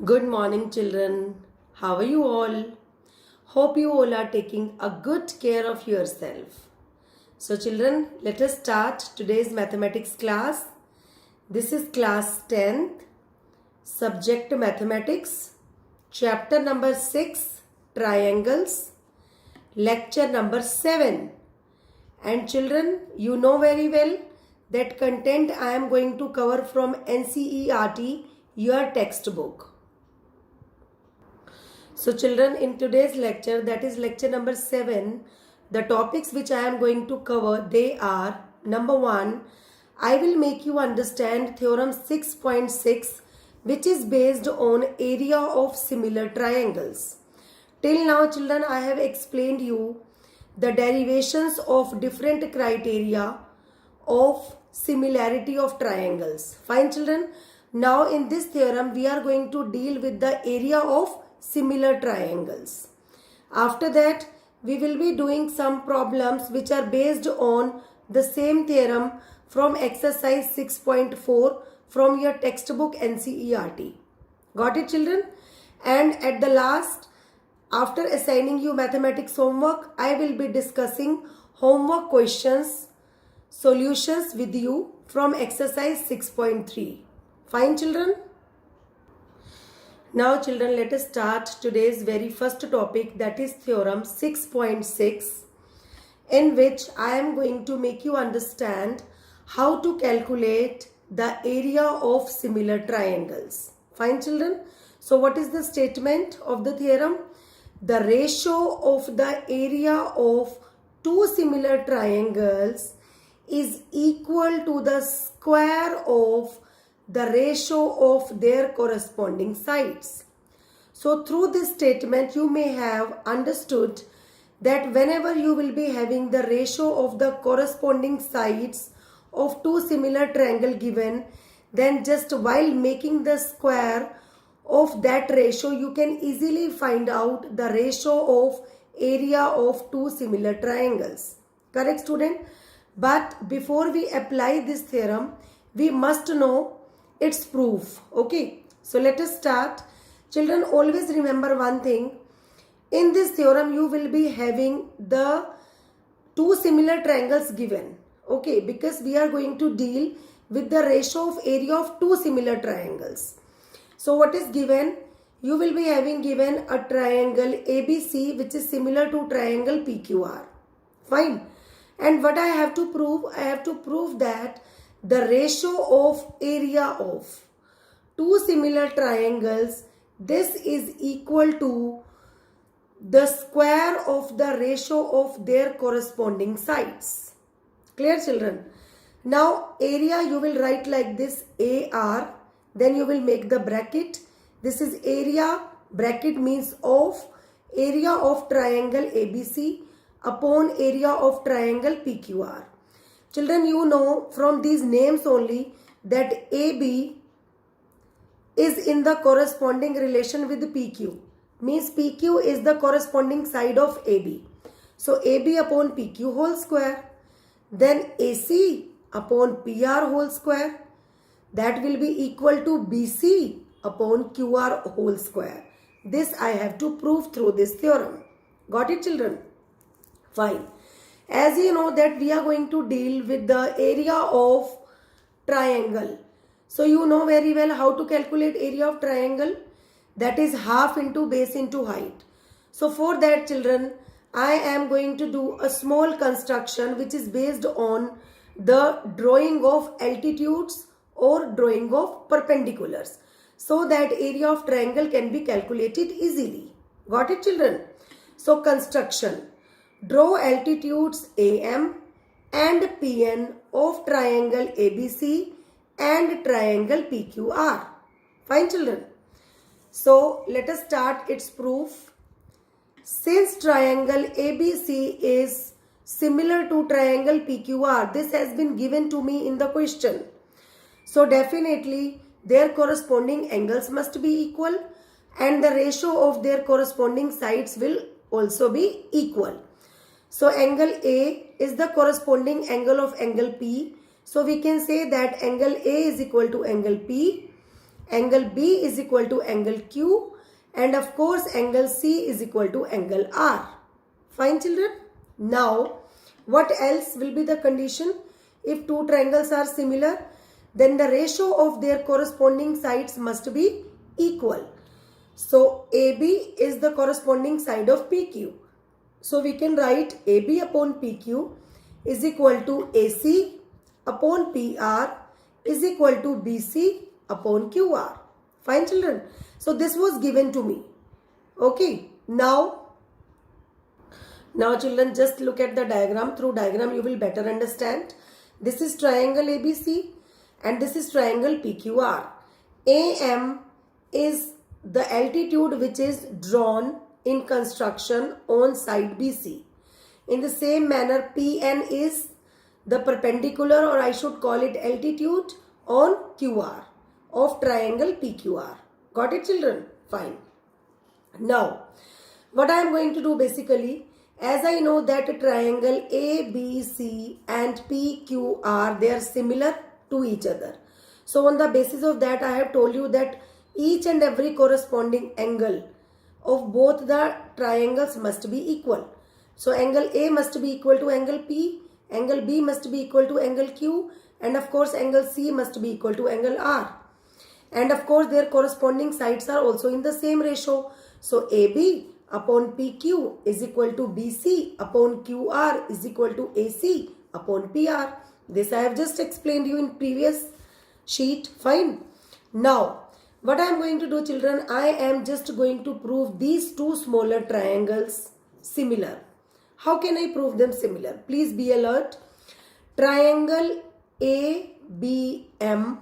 Good morning, children. How are you all? Hope you all are taking a good care of yourself. So, children, let us start today's mathematics class. This is class 10th, subject mathematics, chapter number 6, triangles, lecture number 7. And children, you know very well that content I am going to cover from NCERT, your textbook. So children, in today's lecture, that is lecture number 7, the topics which I am going to cover, they are, number 1, I will make you understand theorem 6.6, which is based on area of similar triangles. Till now children, I have explained you the derivations of different criteria of similarity of triangles. Fine children. Now in this theorem, we are going to deal with the area of similar triangles. After that, we will be doing some problems which are based on the same theorem from exercise 6.4 from your textbook NCERT. Got it children? And at the last, after assigning you mathematics homework, I will be discussing homework questions, solutions with you from exercise 6.3. Fine children? Now children, let us start today's very first topic, that is theorem 6.6, in which I am going to make you understand how to calculate the area of similar triangles. Fine children? So what is the statement of the theorem? The ratio of the area of two similar triangles is equal to the square of the ratio of their corresponding sides. So through this statement, you may have understood that whenever you will be having the ratio of the corresponding sides of two similar triangle given, then just while making the square of that ratio, you can easily find out the ratio of area of two similar triangles. Correct student? But before we apply this theorem, we must know its proof. Okay, so let us start. Children, always remember one thing. In this theorem, you will be having the two similar triangles given. Okay, because we are going to deal with the ratio of area of two similar triangles. So what is given? You will be having given a triangle ABC which is similar to triangle PQR. Fine. And what I have to prove? I have to prove that the ratio of area of two similar triangles, this is equal to the square of the ratio of their corresponding sides. Clear children? Now area you will write like this, AR, then you will make the bracket. This is area, bracket means of area of triangle ABC upon area of triangle PQR. Children, you know from these names only that AB is in the corresponding relation with PQ. Means PQ is the corresponding side of AB. So AB upon PQ whole square. Then AC upon PR whole square. That will be equal to BC upon QR whole square. This I have to prove through this theorem. Got it children? Fine. As you know that we are going to deal with the area of triangle. So you know very well how to calculate area of triangle. That is half into base into height. So for that children, I am going to do a small construction which is based on the drawing of altitudes or drawing of perpendiculars, so that area of triangle can be calculated easily. Got it children? So construction. Draw altitudes AM and PN of triangle ABC and triangle PQR. Fine children. So let us start its proof. Since triangle ABC is similar to triangle PQR, this has been given to me in the question. So definitely their corresponding angles must be equal and the ratio of their corresponding sides will also be equal. So angle A is the corresponding angle of angle P. So we can say that angle A is equal to angle P Angle B is equal to angle Q, and of course angle C is equal to angle R. Fine children? Now, what else will be the condition? If two triangles are similar, then the ratio of their corresponding sides must be equal. So, AB is the corresponding side of PQ. So, we can write AB upon PQ is equal to AC upon PR is equal to BC upon QR. Fine children? So, this was given to me. Okay. Now children, just look at the diagram. Through diagram you will better understand. This is triangle ABC and this is triangle PQR. AM is the altitude which is drawn in construction on side BC. In the same manner, PN is the perpendicular, or I should call it altitude, on QR of triangle PQR. Got it children? Fine. Now, what I am going to do basically, as I know that triangle ABC and PQR, they are similar to each other. So on the basis of that, I have told you that each and every corresponding angle of both the triangles must be equal. So angle A must be equal to angle P, angle B must be equal to angle Q, and of course angle C must be equal to angle R. And of course their corresponding sides are also in the same ratio. So AB upon PQ is equal to BC upon QR is equal to AC upon PR. This I have just explained you in previous sheet. Fine. Now, what I am going to do children, I am just going to prove these two smaller triangles similar. How can I prove them similar? Please be alert. Triangle ABM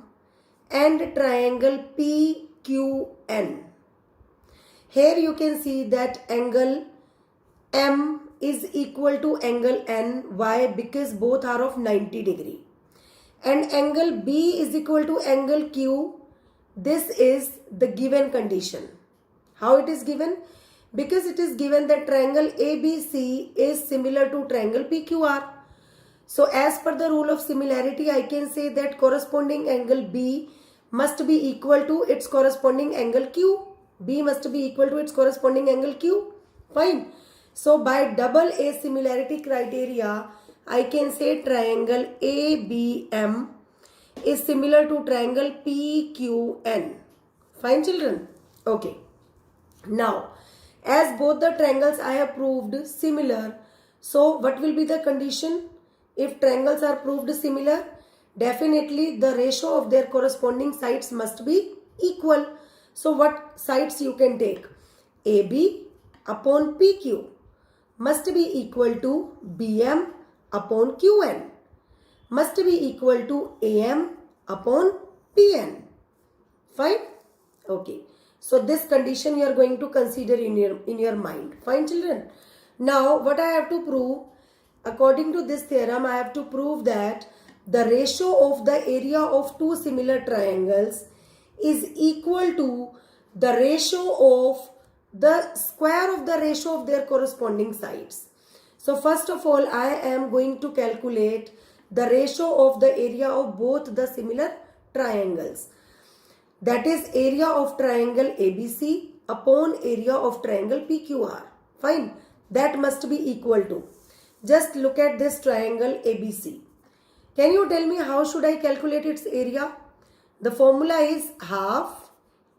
and triangle PQN. Here you can see that angle M is equal to angle N. Why? Because both are of 90 degree. And angle B is equal to angle Q. This is the given condition. How it is given? Because it is given that triangle ABC is similar to triangle PQR. So as per the rule of similarity, I can say that corresponding angle B must be equal to its corresponding angle Q. B must be equal to its corresponding angle Q. Fine. So by double A similarity criteria, I can say triangle ABM is similar to triangle PQN. Fine children? Okay. Now, as both the triangles I have proved similar, so what will be the condition? If triangles are proved similar, definitely the ratio of their corresponding sides must be equal. So what sides you can take? AB upon PQ must be equal to BM upon QN, must be equal to AM upon PN. Fine? Okay. So this condition you are going to consider in your mind. Fine children? Now what I have to prove, according to this theorem, I have to prove that the ratio of the area of two similar triangles is equal to the ratio of the square of the ratio of their corresponding sides. So first of all, I am going to calculate the ratio of the area of both the similar triangles. That is area of triangle ABC upon area of triangle PQR. Fine. That must be equal to. Just look at this triangle ABC. Can you tell me how should I calculate its area? The formula is half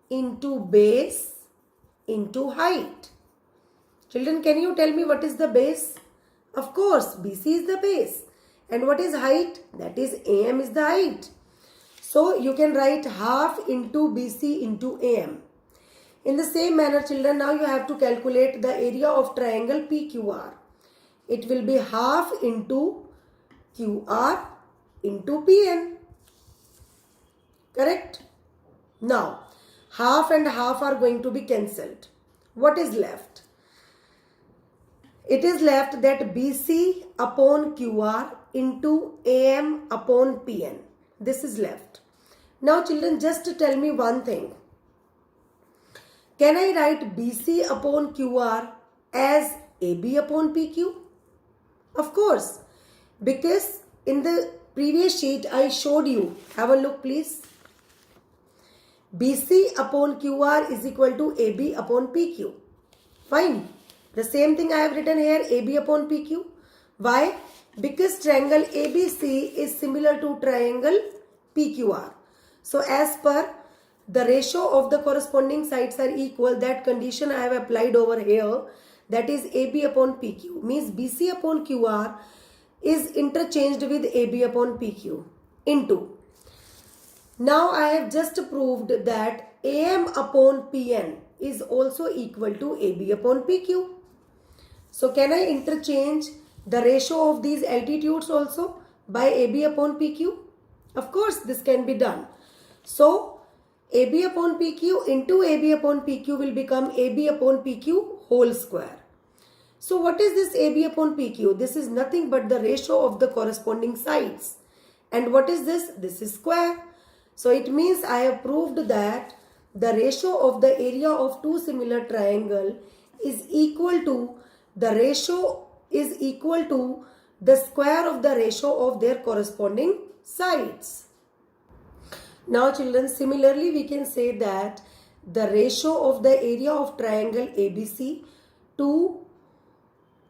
into base into height. Children, can you tell me what is the base? Of course, BC is the base. And what is height? That is AM is the height. So you can write half into BC into AM. In the same manner, children, now you have to calculate the area of triangle PQR. It will be half into QR into PN. Correct? Now, half and half are going to be cancelled. What is left? It is left that BC upon QR into AM upon PN. This is left. Now children, just tell me one thing. Can I write BC upon QR as AB upon PQ? Of course. Because in the previous sheet I showed you. Have a look please. BC upon QR is equal to AB upon PQ. Fine. The same thing I have written here, AB upon PQ. Why? Because triangle ABC is similar to triangle PQR. So as per the ratio of the corresponding sides are equal, that condition I have applied over here, that is AB upon PQ, means BC upon QR is interchanged with AB upon PQ into. Now I have just proved that AM upon PN is also equal to AB upon PQ. So can I interchange the ratio of these altitudes also by AB upon PQ? Of course, this can be done. So AB upon PQ into AB upon PQ will become AB upon PQ whole square. So what is this AB upon PQ? This is nothing but the ratio of the corresponding sides. And what is this? This is square. So it means I have proved that the ratio of the area of two similar triangle is equal to the ratio is equal to the square of the ratio of their corresponding sides. Now children, similarly we can say that the ratio of the area of triangle ABC to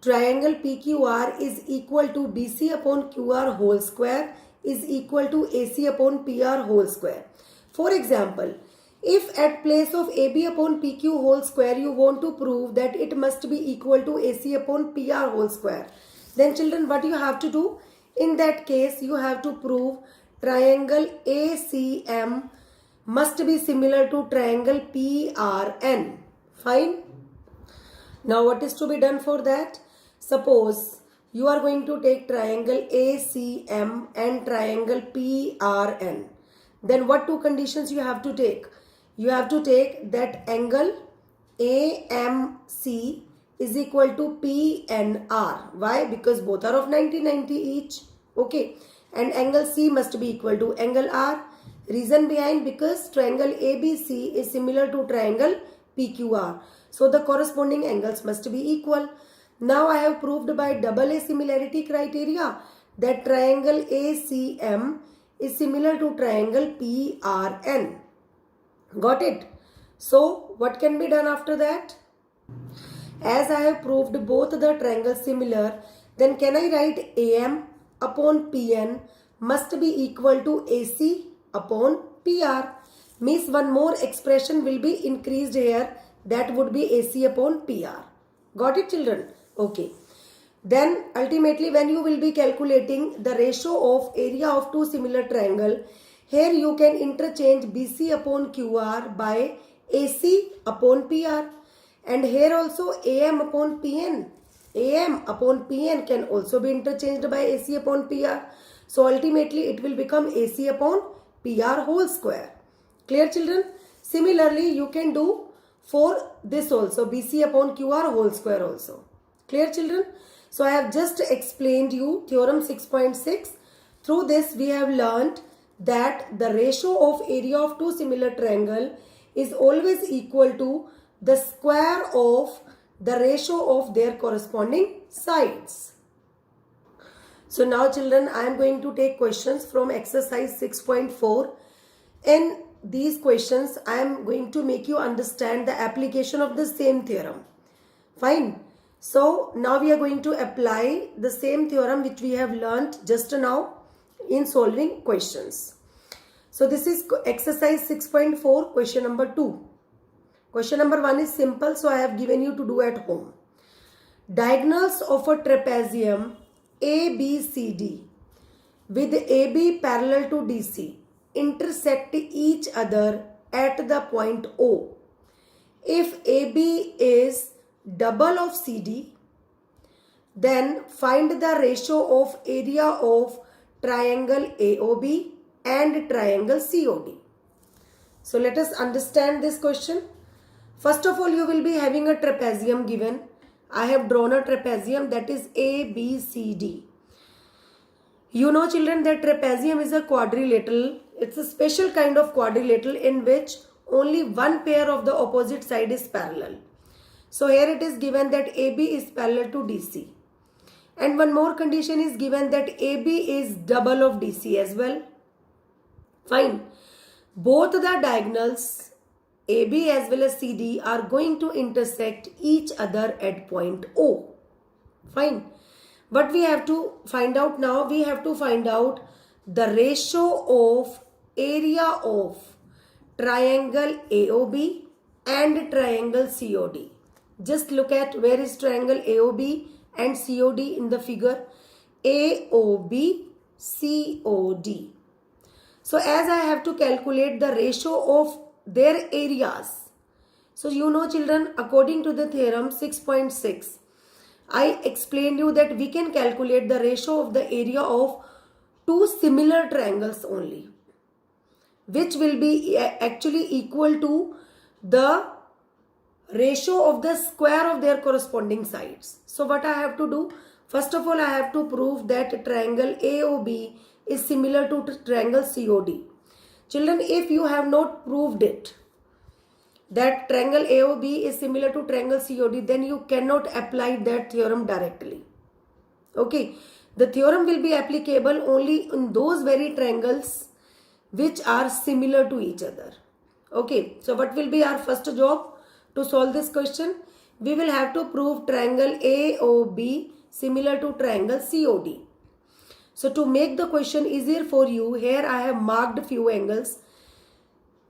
triangle PQR is equal to BC upon QR whole square is equal to AC upon PR whole square. For example, if at place of AB upon PQ whole square you want to prove that it must be equal to AC upon PR whole square, then children what you have to do? In that case you have to prove triangle ACM must be similar to triangle PRN. Fine. Now what is to be done for that? Suppose you are going to take triangle ACM and triangle PRN. Then what two conditions you have to take? You have to take that angle AMC is equal to PNR. Why? Because both are of 90-90 each. Okay. And angle C must be equal to angle R. Reason behind, because triangle ABC is similar to triangle PQR. So the corresponding angles must be equal. Now I have proved by double A similarity criteria that triangle ACM is similar to triangle PRN. Got it? So what can be done after that? As I have proved both the triangles similar, then can I write AM upon PN must be equal to AC upon PR. Means one more expression will be increased here, that would be AC upon PR. Got it children? Okay. Then ultimately when you will be calculating the ratio of area of two similar triangle, here you can interchange BC upon QR by AC upon PR. And here also AM upon PN. AM upon PN can also be interchanged by AC upon PR. So ultimately it will become AC upon PR whole square. Clear children? Similarly you can do for this also, BC upon QR whole square also. Clear children? So I have just explained you theorem 6.6. Through this we have learnt that the ratio of area of two similar triangle is always equal to the square of the ratio of their corresponding sides. So now children, I am going to take questions from exercise 6.4. In these questions, I am going to make you understand the application of the same theorem. Fine. So now we are going to apply the same theorem which we have learnt just now in solving questions. So this is exercise 6.4, question number 2. Question number 1 is simple, so I have given you to do at home. Diagonals of a trapezium ABCD with AB parallel to DC intersect each other at the point O. If AB is double of CD, then find the ratio of area of triangle AOB and triangle COD. So let us understand this question. First of all, you will be having a trapezium given. I have drawn a trapezium that is ABCD. You know children that trapezium is a quadrilateral. It's a special kind of quadrilateral in which only one pair of the opposite side is parallel. So here it is given that AB is parallel to DC. And one more condition is given that AB is double of DC as well. Fine. both the diagonals AB as well as CD are going to intersect each other at point O. Fine. What we have to find out now, we have to find out the ratio of area of triangle AOB and triangle COD. Just look at where is triangle AOB and COD in the figure. AOB, COD. So as I have to calculate the ratio of their areas. So you know children, according to the theorem 6.6, I explained you that we can calculate the ratio of the area of two similar triangles only, which will be actually equal to the ratio of the square of their corresponding sides. So what I have to do? First of all, I have to prove that triangle AOB is similar to triangle COD. Children, if you have not proved it, that triangle AOB is similar to triangle COD, then you cannot apply that theorem directly. Okay, the theorem will be applicable only in those very triangles which are similar to each other. Okay, so what will be our first job to solve this question? We will have to prove triangle AOB similar to triangle COD. So to make the question easier for you, here I have marked few angles.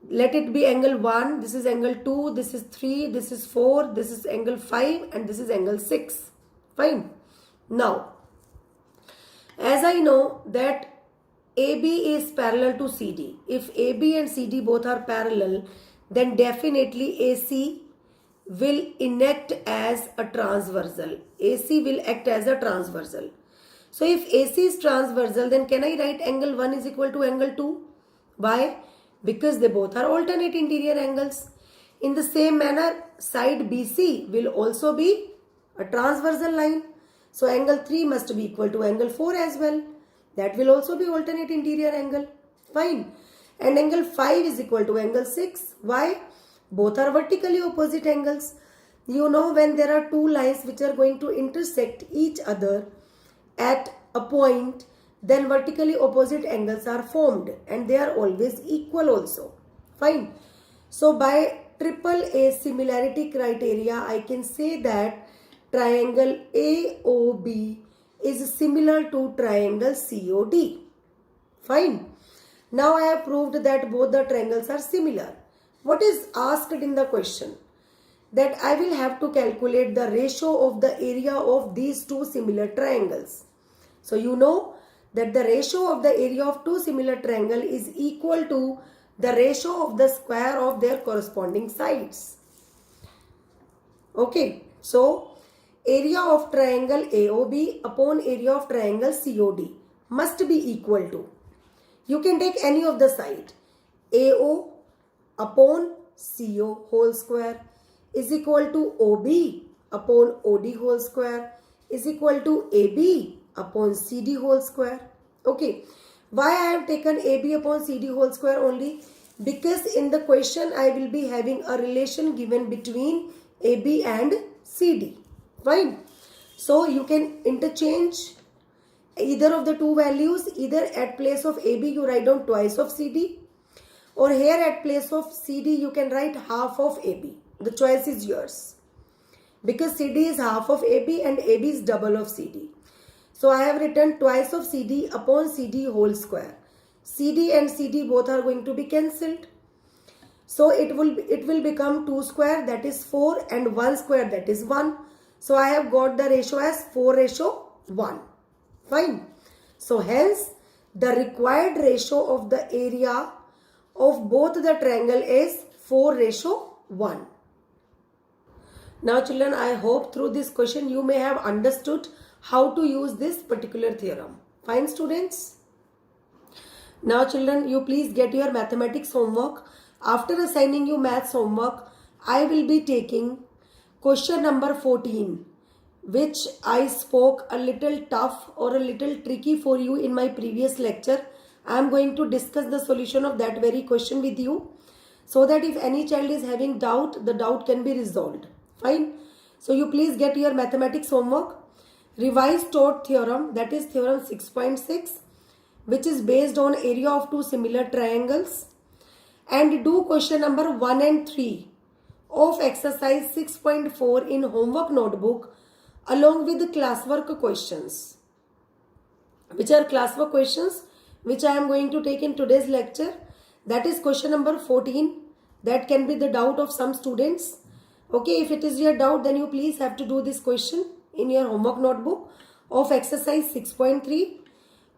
Let it be angle 1, this is angle 2, this is 3, this is 4, this is angle 5 and this is angle 6. Fine. Now, as I know that AB is parallel to CD. If AB and CD both are parallel, then definitely AC will enact as a transversal. AC will act as a transversal. So if AC is transversal, then can I write angle 1 is equal to angle 2? Why? Because they both are alternate interior angles. In the same manner, side BC will also be a transversal line. So angle 3 must be equal to angle 4 as well. That will also be alternate interior angle. Fine. And angle 5 is equal to angle 6. Why? Both are vertically opposite angles. You know, when there are two lines which are going to intersect each other at a point, then vertically opposite angles are formed and they are always equal also. Fine. So by triple A similarity criteria, I can say that triangle AOB is similar to triangle COD. Fine. Now I have proved that both the triangles are similar. What is asked in the question? That I will have to calculate the ratio of the area of these two similar triangles. So you know that the ratio of the area of two similar triangles is equal to the ratio of the square of their corresponding sides. Okay, so area of triangle AOB upon area of triangle COD must be equal to, you can take any of the side, AO upon CO whole square is equal to OB upon OD whole square is equal to AB upon CD whole square. Okay, why I have taken AB upon CD whole square only? Because in the question I will be having a relation given between AB and CD. Fine. So you can interchange either of the two values. Either at place of AB you write down twice of CD, or here at place of CD you can write half of AB. The choice is yours, because CD is half of AB and AB is double of CD. So I have written twice of CD upon CD whole square. CD and CD both are going to be cancelled. So it will become 2 square, that is 4, and 1 square, that is 1. So I have got the ratio as 4:1. Fine. So hence the required ratio of the area of both the triangle is 4:1. Now children, I hope through this question you may have understood how to use this particular theorem. Fine students? Now children, you please get your mathematics homework. After assigning you maths homework, I will be taking question number 14, which I spoke a little tough or a little tricky for you in my previous lecture. I am going to discuss the solution of that very question with you, so that if any child is having doubt, the doubt can be resolved. Fine. So you please get your mathematics homework. Revised taught theorem, that is theorem 6.6, which is based on area of two similar triangles. and do question number 1 and 3 of exercise 6.4 in homework notebook along with the classwork questions. Which are classwork questions which I am going to take in today's lecture. That is question number 14. That can be the doubt of some students. Okay, if it is your doubt, then you please have to do this question in your homework notebook of exercise 6.3.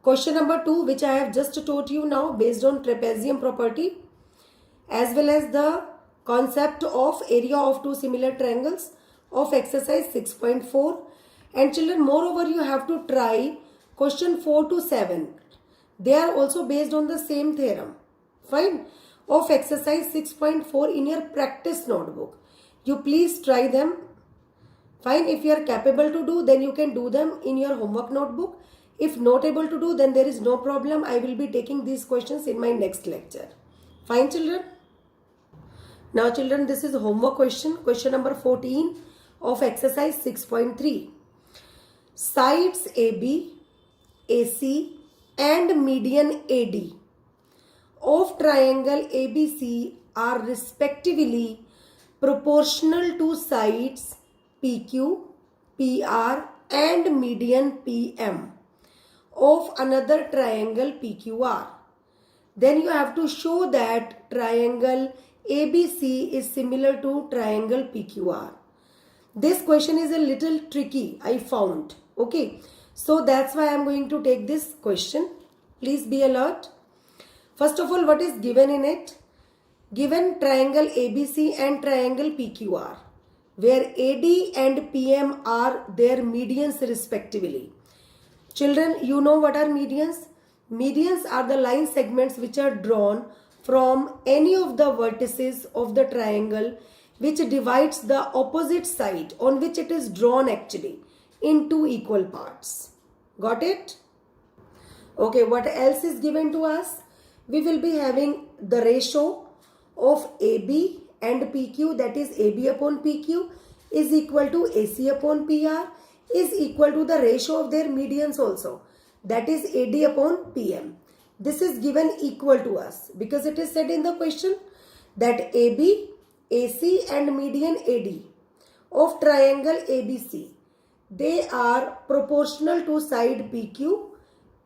Question number 2, which I have just taught you now based on trapezium property, as well as the concept of area of two similar triangles of exercise 6.4. And children, moreover, you have to try question 4 to 7. They are also based on the same theorem. Fine. Of exercise 6.4 in your practice notebook. You please try them. Fine. If you are capable to do, then you can do them in your homework notebook. If not able to do, then there is no problem. I will be taking these questions in my next lecture. Fine, children. Now, children, this is homework question. Question number 14 of exercise 6.3. Sides AB, AC and median AD of triangle ABC are respectively proportional to sides PQ, PR and median PM of another triangle PQR. Then you have to show that triangle ABC is similar to triangle PQR. This question is a little tricky, I found. Okay, so that's why I am going to take this question. Please be alert. First of all, what is given in it? Given triangle ABC and triangle PQR, where AD and PM are their medians respectively. Children, you know what are medians? Medians are the line segments which are drawn from any of the vertices of the triangle which divides the opposite side on which it is drawn actually in two equal parts. Got it? Okay, what else is given to us? We will be having the ratio of AB and PQ, that is AB upon PQ is equal to AC upon PR is equal to the ratio of their medians also, that is AD upon PM. This is given equal to us because it is said in the question that AB, AC and median AD of triangle ABC, they are proportional to side PQ,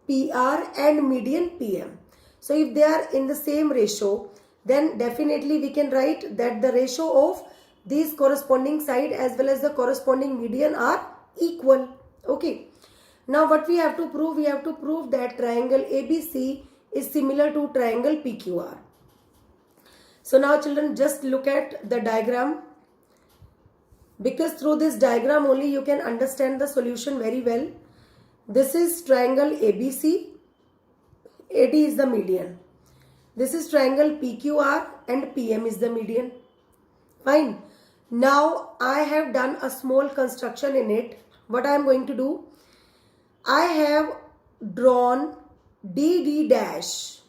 PR and median PM. So if they are in the same ratio, then definitely we can write that the ratio of these corresponding side as well as the corresponding median are equal. Okay. Now what we have to prove? We have to prove that triangle ABC is similar to triangle PQR. So now children, just look at the diagram, because through this diagram only you can understand the solution very well. This is triangle ABC, AD is the median. This is triangle PQR and PM is the median. Fine. Now I have done a small construction in it. What I am going to do? I have drawn DD dash.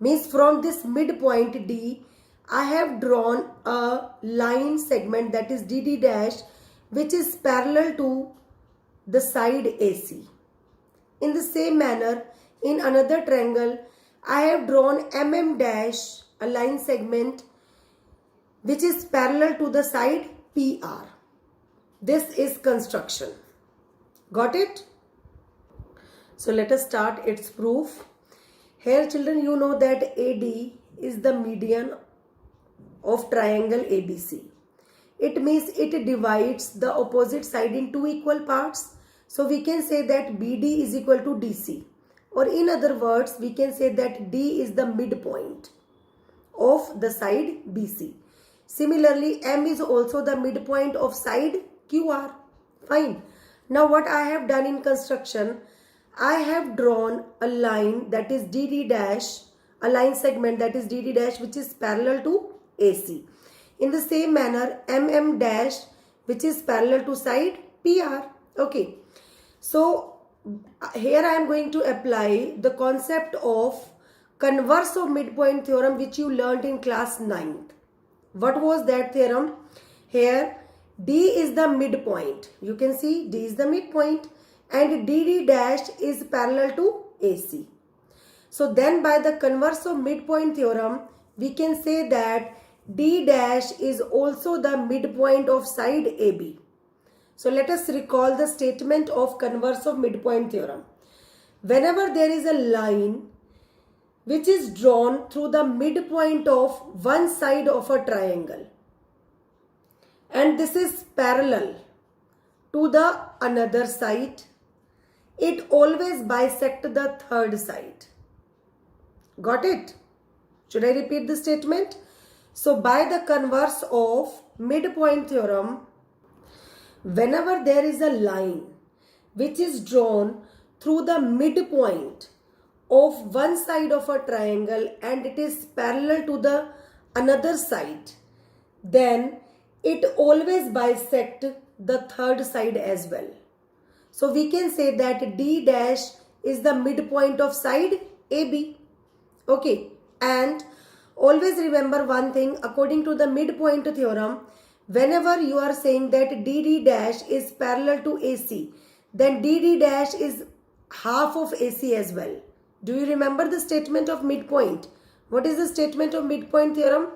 Means from this midpoint D, I have drawn a line segment, that is DD dash, which is parallel to the side AC. In the same manner, in another triangle, I have drawn MM dash, a line segment which is parallel to the side PR. This is construction. Got it? So let us start its proof. Here children, you know that AD is the median of triangle ABC. It means it divides the opposite side in two equal parts. So we can say that BD is equal to DC. Or in other words, we can say that D is the midpoint of the side BC. Similarly, M is also the midpoint of side QR. Fine. Now what I have done in construction, I have drawn a line that is DD dash, a line segment that is DD dash which is parallel to AC. In the same manner, MM dash which is parallel to side PR. Okay. So here I am going to apply the concept of converse of midpoint theorem which you learnt in class 9th. What was that theorem? Here D is the midpoint. You can see D is the midpoint and DD dash is parallel to AC. So then by the converse of midpoint theorem, we can say that D dash is also the midpoint of side AB. So let us recall the statement of converse of midpoint theorem. Whenever there is a line which is drawn through the midpoint of one side of a triangle, and this is parallel to the another side, it always bisects the third side. Got it? Should I repeat the statement? So by the converse of midpoint theorem, whenever there is a line which is drawn through the midpoint of one side of a triangle and it is parallel to the another side, then it always bisects the third side as well. So we can say that D dash is the midpoint of side AB. Okay, and always remember one thing, according to the midpoint theorem, whenever you are saying that DD dash is parallel to AC, then DD dash is half of AC as well. Do you remember the statement of midpoint? What is the statement of midpoint theorem?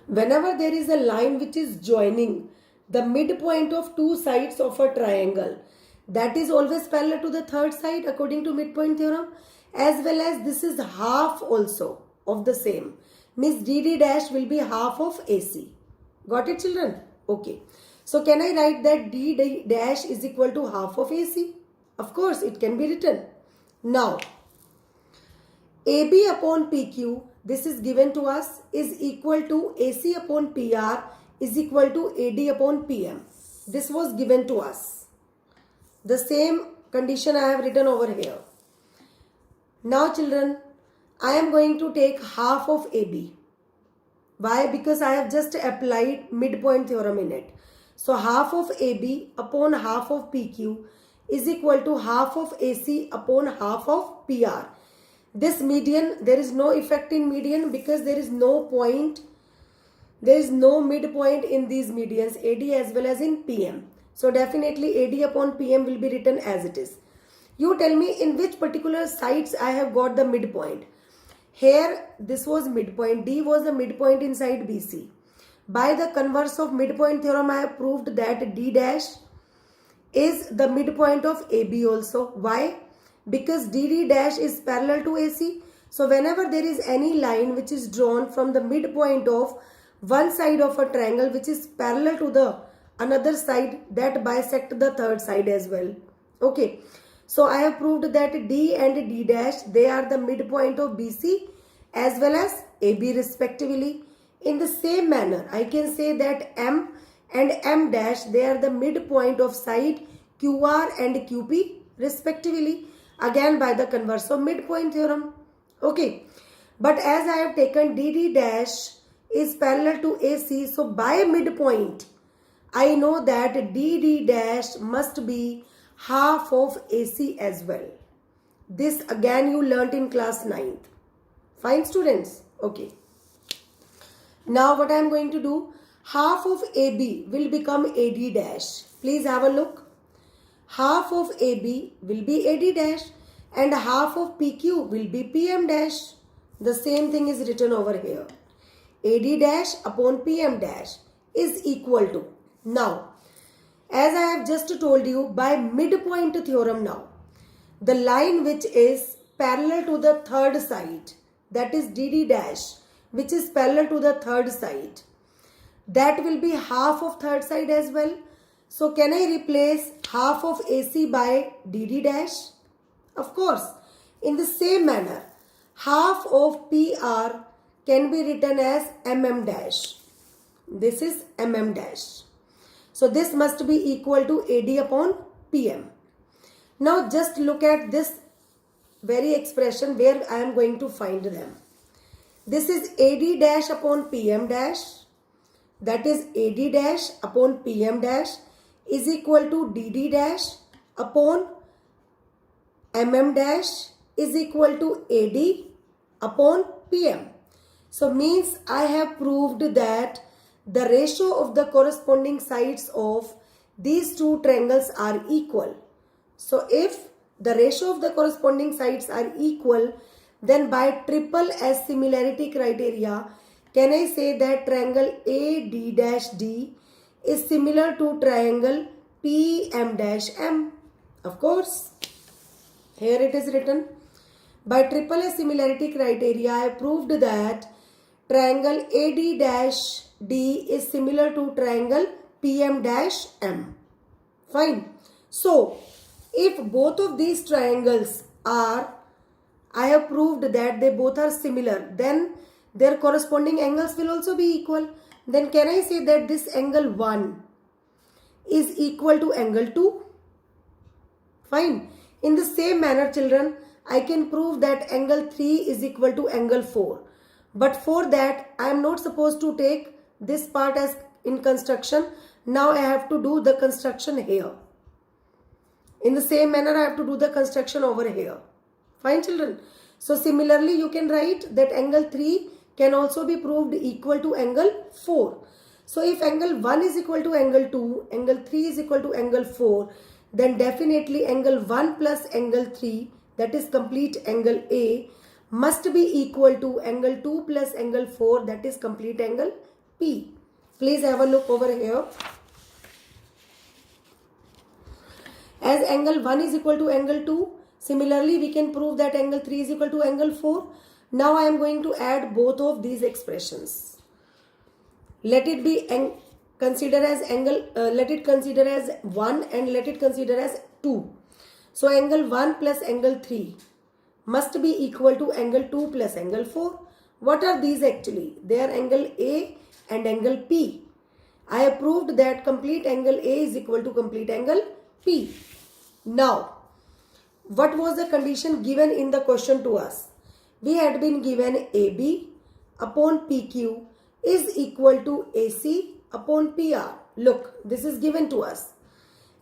Whenever there is a line which is joining the midpoint of two sides of a triangle, that is always parallel to the third side according to midpoint theorem, as well as this is half also of the same. Means DD dash will be half of AC. Got it, children? Okay. So can I write that D dash is equal to half of AC? Of course, it can be written. Now, AB upon PQ, this is given to us, is equal to AC upon PR is equal to AD upon PM. This was given to us. The same condition I have written over here. Now children, I am going to take half of AB. Why? Because I have just applied midpoint theorem in it. So half of AB upon half of PQ is equal to half of AC upon half of PR. This median, there is no effect in median because there is no point, there is no midpoint in these medians, AD as well as in PM. So definitely AD upon PM will be written as it is. You tell me in which particular sides I have got the midpoint. Here this was midpoint, D was the midpoint inside BC. By the converse of midpoint theorem, I have proved that D dash is the midpoint of AB also. Why? Because DD dash is parallel to AC. So whenever there is any line which is drawn from the midpoint of one side of a triangle which is parallel to the another side, that bisect the third side as well. Okay. So I have proved that D and D dash, they are the midpoint of BC as well as AB respectively. In the same manner, I can say that M and M dash, they are the midpoint of side QR and QP respectively. Again by the converse of midpoint theorem. Okay. But as I have taken DD dash is parallel to AC, so by midpoint, I know that DD dash must be half of AC as well. This again you learnt in class 9th. Fine students? Okay. Now what I am going to do, half of AB will become AD dash. Please have a look. Half of AB will be AD dash and half of PQ will be PM dash. The same thing is written over here. AD dash upon PM dash is equal to. Now, as I have just told you, by midpoint theorem now, the line which is parallel to the third side, that is DD dash, which is parallel to the third side, that will be half of third side as well. So can I replace half of AC by DD dash? Of course. In the same manner, half of PR can be written as MM dash. This is MM dash. So this must be equal to AD upon PM. Now just look at this very expression where I am going to find them. This is AD dash upon PM dash, that is AD dash upon PM dash is equal to DD dash upon MM dash is equal to AD upon PM. So means I have proved that the ratio of the corresponding sides of these two triangles are equal. So if the ratio of the corresponding sides are equal, then by triple S similarity criteria, can I say that triangle AD-D is similar to triangle PM-M? Of course. Here it is written. By triple S similarity criteria, I proved that triangle AD-D is similar to triangle PM-M. Fine. So, if both of these triangles are, I have proved that they both are similar, then their corresponding angles will also be equal. Then can I say that this angle 1 is equal to angle 2? Fine. In the same manner, children, I can prove that angle 3 is equal to angle 4. But for that, I am not supposed to take this part as in construction. Now I have to do the construction here. In the same manner, I have to do the construction over here. Fine, children. So similarly, you can write that angle 3 can also be proved equal to angle 4. So if angle 1 is equal to angle 2, angle 3 is equal to angle 4, then definitely angle 1 plus angle 3, that is complete angle A, must be equal to angle 2 plus angle 4, that is complete angle P. Please have a look over here. As angle 1 is equal to angle 2, similarly we can prove that angle 3 is equal to angle 4. Now I am going to add both of these expressions. Let it be consider as angle, let it consider as 1 and let it consider as 2. So angle 1 plus angle 3 must be equal to angle 2 plus angle 4. What are these actually? They are angle A and angle P. I have proved that complete angle A is equal to complete angle P. Now, what was the condition given in the question to us? We had been given AB upon PQ is equal to AC upon PR. Look, this is given to us.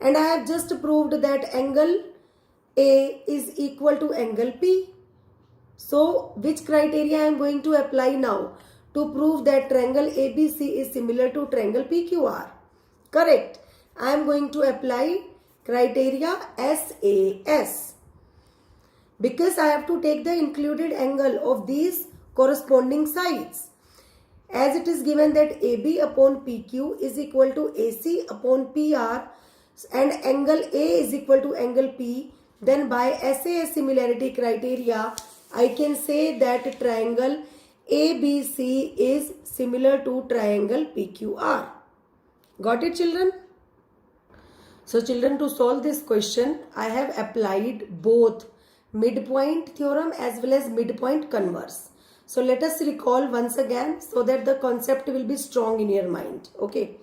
And I have just proved that angle A is equal to angle P. So, which criteria I am going to apply now to prove that triangle ABC is similar to triangle PQR? Correct. I am going to apply criteria SAS. Because I have to take the included angle of these corresponding sides. As it is given that AB upon PQ is equal to AC upon PR and angle A is equal to angle P, then by SAS similarity criteria, I can say that triangle ABC is similar to triangle PQR. Got it, children? So, children, to solve this question, I have applied both midpoint theorem as well as midpoint converse. So let us recall once again so that the concept will be strong in your mind. Okay.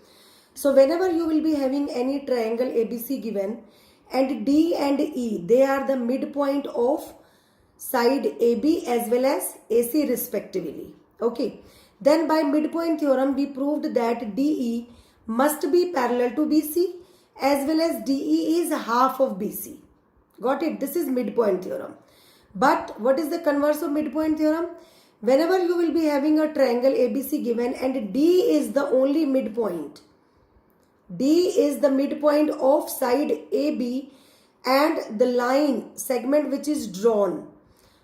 So whenever you will be having any triangle ABC given and D and E, they are the midpoint of side AB as well as AC respectively. Okay. Then by midpoint theorem we proved that DE must be parallel to BC as well as DE is half of BC. Got it? This is midpoint theorem. But what is the converse of midpoint theorem? Whenever you will be having a triangle ABC given and D is the only midpoint. D is the midpoint of side AB and the line segment which is drawn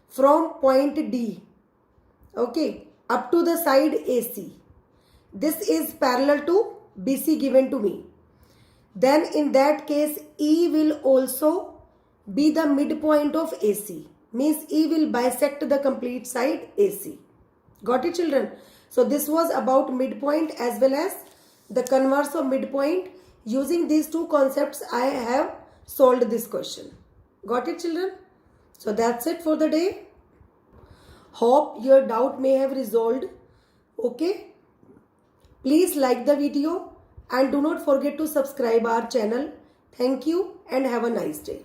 from point D, okay, up to the side AC. This is parallel to BC given to me. Then in that case E will also be the midpoint of AC. Means E will bisect the complete side AC. Got it, children? So this was about midpoint as well as the converse of midpoint. Using these two concepts, I have solved this question. Got it, children? So that's it for the day. Hope your doubt may have resolved. Okay? Please like the video and do not forget to subscribe our channel. Thank you and have a nice day.